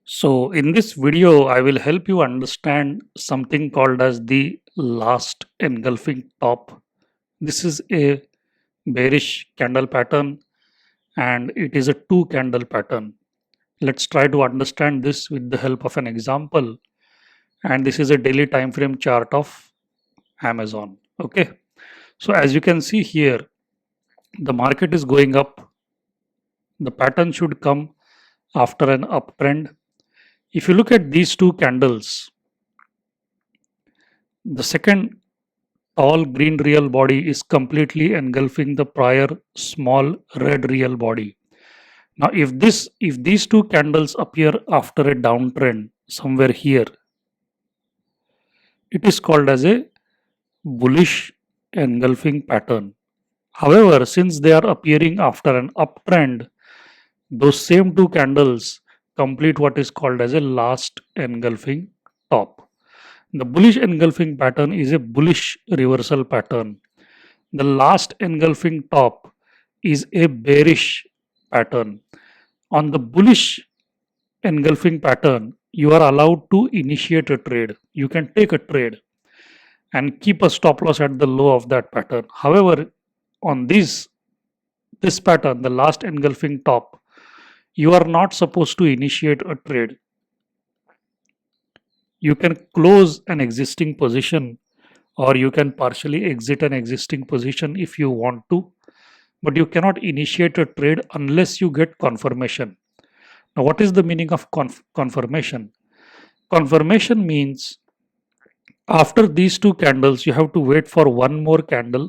So in this video, I will help you understand something called as the last engulfing top. This is a bearish candle pattern and it is a two candle pattern. Let's try to understand this with the help of an example. And this is a daily time frame chart of Amazon. Okay. So as you can see here, the market is going up. The pattern should come after an uptrend. If you look at these two candles, the second tall green real body is completely engulfing the prior small red real body. Now if these two candles appear after a downtrend somewhere here, it is called as a bullish engulfing pattern. However, since they are appearing after an uptrend, those same two candles complete what is called as a last engulfing top. The bullish engulfing pattern is a bullish reversal pattern. The last engulfing top is a bearish pattern. On the bullish engulfing pattern, you are allowed to initiate a trade. You can take a trade and keep a stop loss at the low of that pattern. However, on this pattern, the last engulfing top, you are not supposed to initiate a trade. You can close an existing position or you can partially exit an existing position if you want to, but you cannot initiate a trade unless you get confirmation. Now, what is the meaning of confirmation? Confirmation means after these two candles, you have to wait for one more candle.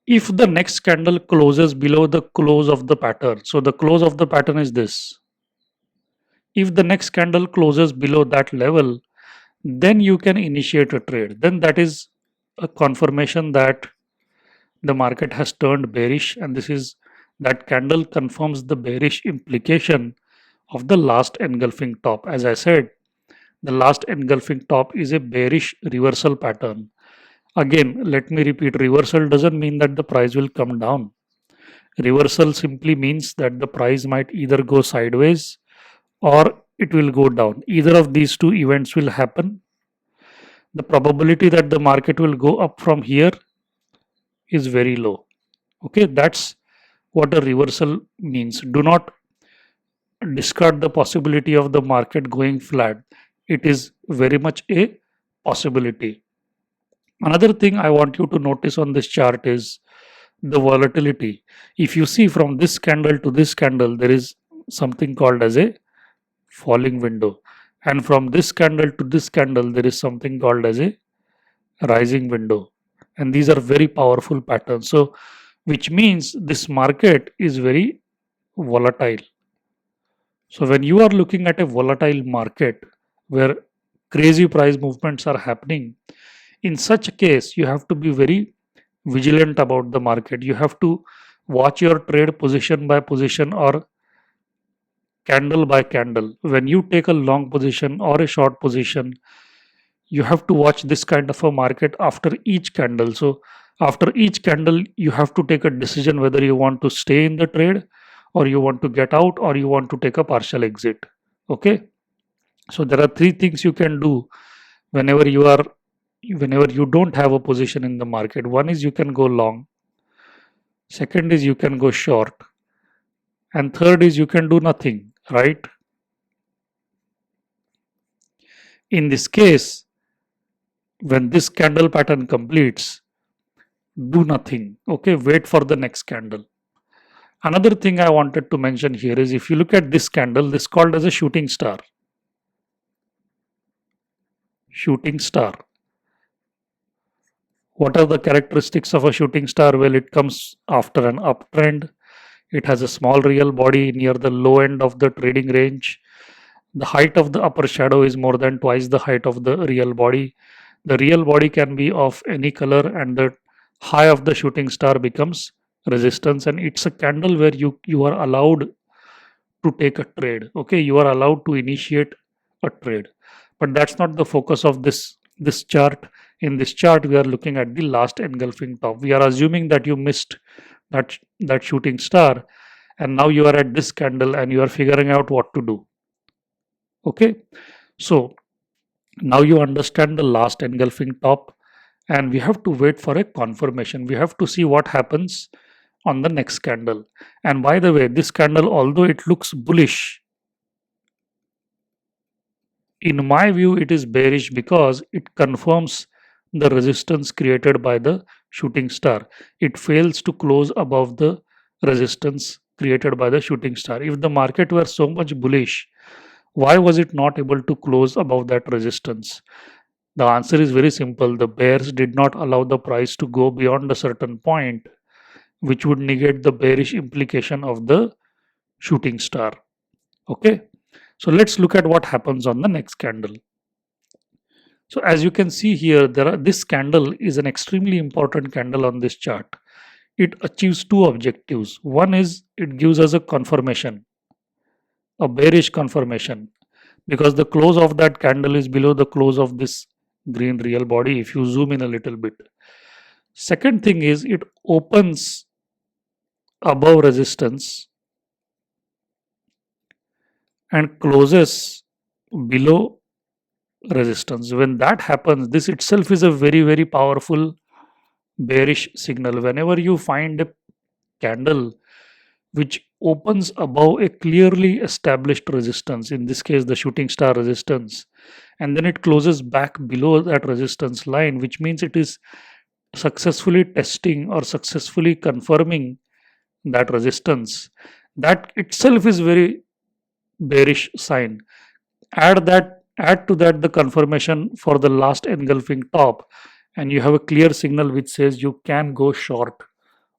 If the next candle closes below the close of the pattern, so the close of the pattern is this. If the next candle closes below that level, then you can initiate a trade. Then that is a confirmation that the market has turned bearish, and this is that candle confirms the bearish implication of the last engulfing top. As I said, the last engulfing top is a bearish reversal pattern. Again, let me repeat, reversal doesn't mean that the price will come down. Reversal simply means that the price might either go sideways or it will go down. Either of these two events will happen. The probability that the market will go up from here is very low. Okay, that's what a reversal means. Do not discard the possibility of the market going flat. It is very much a possibility. Another thing I want you to notice on this chart is the volatility. If you see from this candle to this candle, there is something called as a falling window. And from this candle to this candle, there is something called as a rising window. And these are very powerful patterns. So, which means this market is very volatile. So, when you are looking at a volatile market where crazy price movements are happening, in such a case, you have to be very vigilant about the market. You have to watch your trade position by position or candle by candle. When you take a long position or a short position, you have to watch this kind of a market after each candle. So after each candle, you have to take a decision whether you want to stay in the trade or you want to get out or you want to take a partial exit. Okay. So there are three things you can do whenever you don't have a position in the market. One is you can go long. Second is you can go short. And third is you can do nothing, right? In this case, when this candle pattern completes, do nothing. Okay, wait for the next candle. Another thing I wanted to mention here is if you look at this candle, this is called as a shooting star. Shooting star. What are the characteristics of a shooting star? Well, it comes after an uptrend. It has a small real body near the low end of the trading range. The height of the upper shadow is more than twice the height of the real body. The real body can be of any color and the high of the shooting star becomes resistance, and it's a candle where you are allowed to take a trade. Okay, you are allowed to initiate a trade, but that's not the focus of this chart. In this chart, we are looking at the last engulfing top. We are assuming that you missed that shooting star, and now you are at this candle and you are figuring out what to do. Okay, so now you understand the last engulfing top, and we have to wait for a confirmation. We have to see what happens on the next candle. And by the way, this candle, although it looks bullish, in my view, it is bearish because it confirms the resistance created by the shooting star. It fails to close above the resistance created by the shooting star. If the market were so much bullish, why was it not able to close above that resistance? The answer is very simple. The bears did not allow the price to go beyond a certain point, which would negate the bearish implication of the shooting star. Okay, so let's look at what happens on the next candle. So as you can see here, this candle is an extremely important candle on this chart. It achieves two objectives. One is it gives us a confirmation, a bearish confirmation, because the close of that candle is below the close of this green real body if you zoom in a little bit. Second thing is it opens above resistance and closes below resistance. When that happens, this itself is a very, very powerful bearish signal. Whenever you find a candle which opens above a clearly established resistance, in this case the shooting star resistance, and then it closes back below that resistance line, which means it is successfully testing or successfully confirming that resistance, that itself is very bearish sign. Add to that the confirmation for the last engulfing top, and you have a clear signal which says you can go short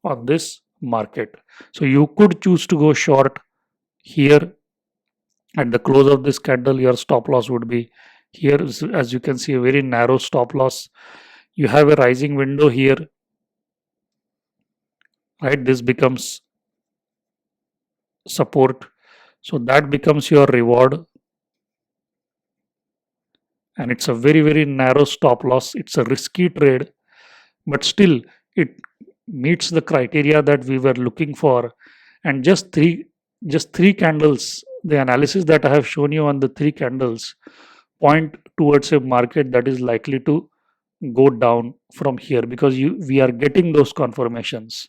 on this market. So you could choose to go short here at the close of this candle. Your stop loss would be here. As you can see, a very narrow stop loss. You have a rising window here, right? This becomes support, so that becomes your reward, and it's a very, very narrow stop loss. It's a risky trade, but still it meets the criteria that we were looking for. And just three candles, the analysis that I have shown you on the three candles point towards a market that is likely to go down from here, because we are getting those confirmations.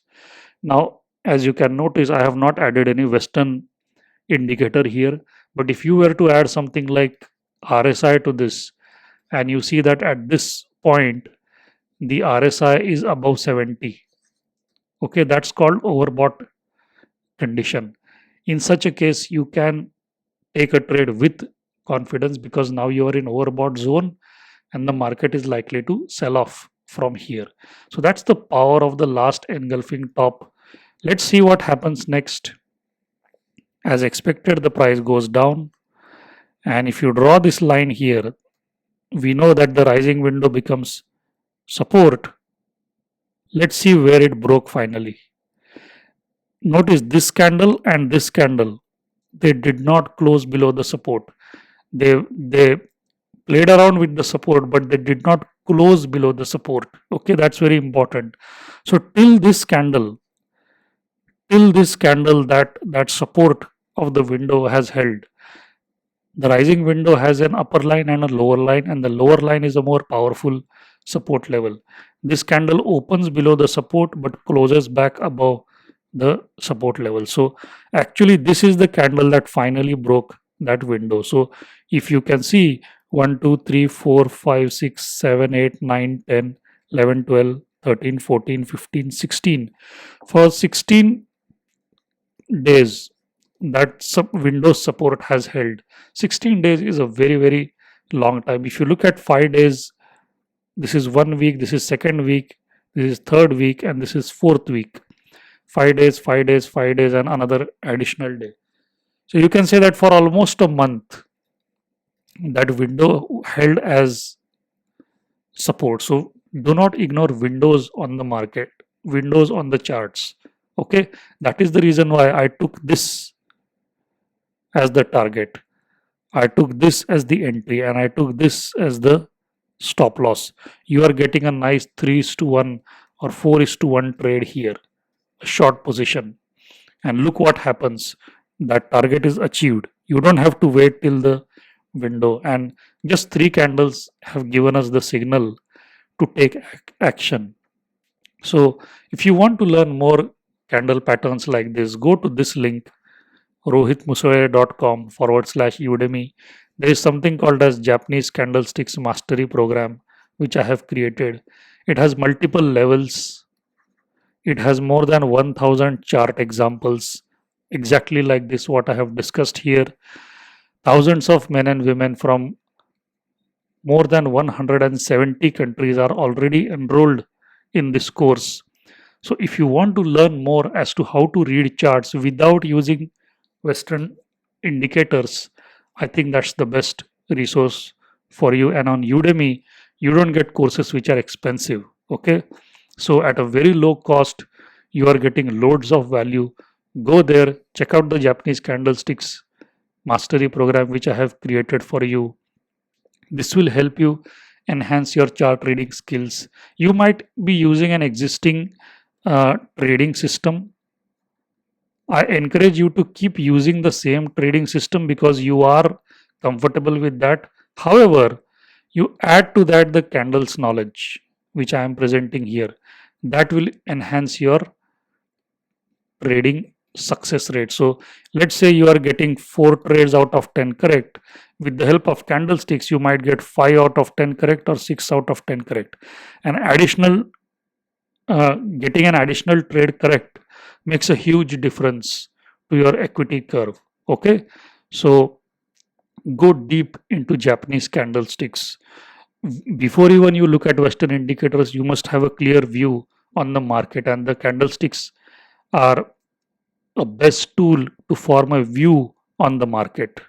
Now, as you can notice, I have not added any Western indicator here, but if you were to add something like RSI to this, and you see that at this point the RSI is above 70, okay, that's called overbought condition. In such a case, you can take a trade with confidence, because now you are in overbought zone and the market is likely to sell off from here. So that's the power of the last engulfing top. Let's see what happens next. As expected, the price goes down, and if you draw this line here, we know that the rising window becomes support. Let's see where it broke finally. Notice this candle and this candle, they did not close below the support. They played around with the support, but they did not close below the support. Okay, that's very important. So till this candle, that support of the window has held. The rising window has an upper line and a lower line, and the lower line is a more powerful support level. This candle opens below the support but closes back above the support level. So actually this is the candle that finally broke that window. So if you can see 1 2 3 4 5 6 7 8 9 10 11 12 13 14 15 16, for 16 days that windows support has held. 16 days is a very, very long time. If you look at 5 days, this is 1 week, this is second week, this is third week, and this is fourth week. 5 days, 5 days, 5 days, and another additional day. So you can say that for almost a month that window held as support. So do not ignore windows on the market, windows on the charts. Okay, that is the reason why I took this as the target, I took this as the entry, and I took this as the stop loss. You are getting a nice 3:1 or 4:1 trade here, a short position. And look what happens. That target is achieved. You don't have to wait till the window, and just three candles have given us the signal to take action. So if you want to learn more candle patterns like this, go to this link, rohitmusale.com/Udemy. There is something called as Japanese Candlesticks Mastery Program, which I have created. It has multiple levels. It has more than 1000 chart examples, exactly like this, what I have discussed here. Thousands of men and women from more than 170 countries are already enrolled in this course. So, if you want to learn more as to how to read charts without using Western indicators, I think that's the best resource for you. And on Udemy, you don't get courses which are expensive. Okay. So, at a very low cost, you are getting loads of value. Go there, check out the Japanese Candlesticks Mastery program which I have created for you. This will help you enhance your chart reading skills. You might be using an existing trading system. I encourage you to keep using the same trading system because you are comfortable with that. However, you add to that the candles knowledge, which I am presenting here. That will enhance your trading success rate. So, let's say you are getting 4 trades out of 10 correct. With the help of candlesticks, you might get 5 out of 10 correct or 6 out of 10 correct. An additional getting an additional trade correct makes a huge difference to your equity curve. Okay, so go deep into Japanese candlesticks. Before even you look at Western indicators, you must have a clear view on the market, and the candlesticks are a best tool to form a view on the market.